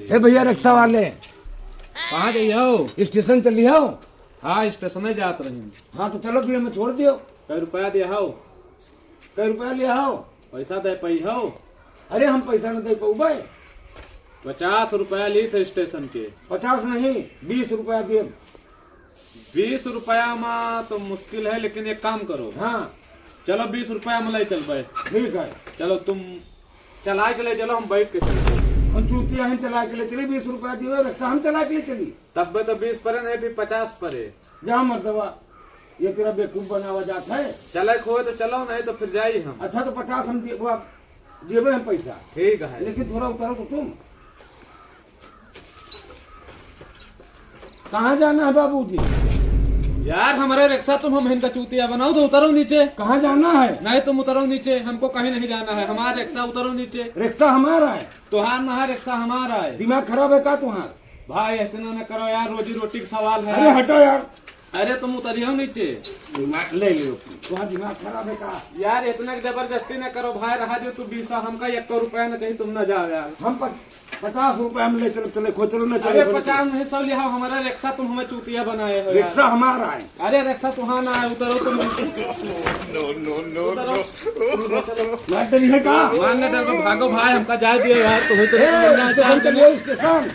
ए भैया रिक्शा वाले कहाँ जाइयो? स्टेशन चली हो? हाँ स्टेशन जात रही। हाँ तो चलो भैया मैं छोड़ दियो। कई रुपया दिया हो? कई रुपया लिया हो? पैसा दे पाई हो? अरे हम पैसा न दे पाऊ भाई। 50 रुपया ली थे स्टेशन के। 50 नहीं 20 रुपया दिए। 20 रुपया में तो मुश्किल है, लेकिन एक काम करो। हाँ चलो 20 रुपया में ले चल पाए। ठीक है। चलो तुम चला के ले चलो, हम बैठ के चलते। हम चूतिया हैं चला के ले चली 20 रुपया दिए रिक्शा हम चला के ले चली। तब तो 20 पर नहीं, फिर 50 पर है। जा मर्दवा ये तेरा बेवकूफ बनावा जाता है। चले खोए तो चलो, नहीं तो फिर जाइए हम। अच्छा तो 50 हम देवे हम पैसा, ठीक है। लेकिन थोड़ा उतारो तो तुम। कहाँ जाना है बाबू जी? यार हमारे रिक्शा तुम हम इनका चूतिया बनाओ तो उतरो नीचे। कहाँ जाना है? नहीं तुम उतरो नीचे, हमको कहीं नहीं जाना है। हमारा रिक्शा उतरो नीचे। रिक्शा हमारा है। तुहार ना है, रिक्शा हमारा है। दिमाग खराब है का तुम्हारा? भाई इतना न करो यार, रोजी रोटी का सवाल है। अरे हटो यार। अरे तुम उतरियो नीचे। दिमाग ले लियो, तुम्हारा दिमाग खराब है का? यार इतना जबरदस्ती न करो भाई, रहा जो तू 20 हमका 1 रुपया न चाहिए, तुम न जाओ यार। हम 50 रुपए हम ले चलो, चले खो चलो ना अरे चलो। 50 नहीं 100 लिया हमारा रिक्शा, तुम हमें चूतिया बनाए हो यार। रिक्शा हमारा है। अरे रिक्शा तुहाना है, उतरो तुम। मार डरी है का? मानने डर में भागो भाई, हमका जाए दिए यार। तो स्टेशन चलिए स्टेशन।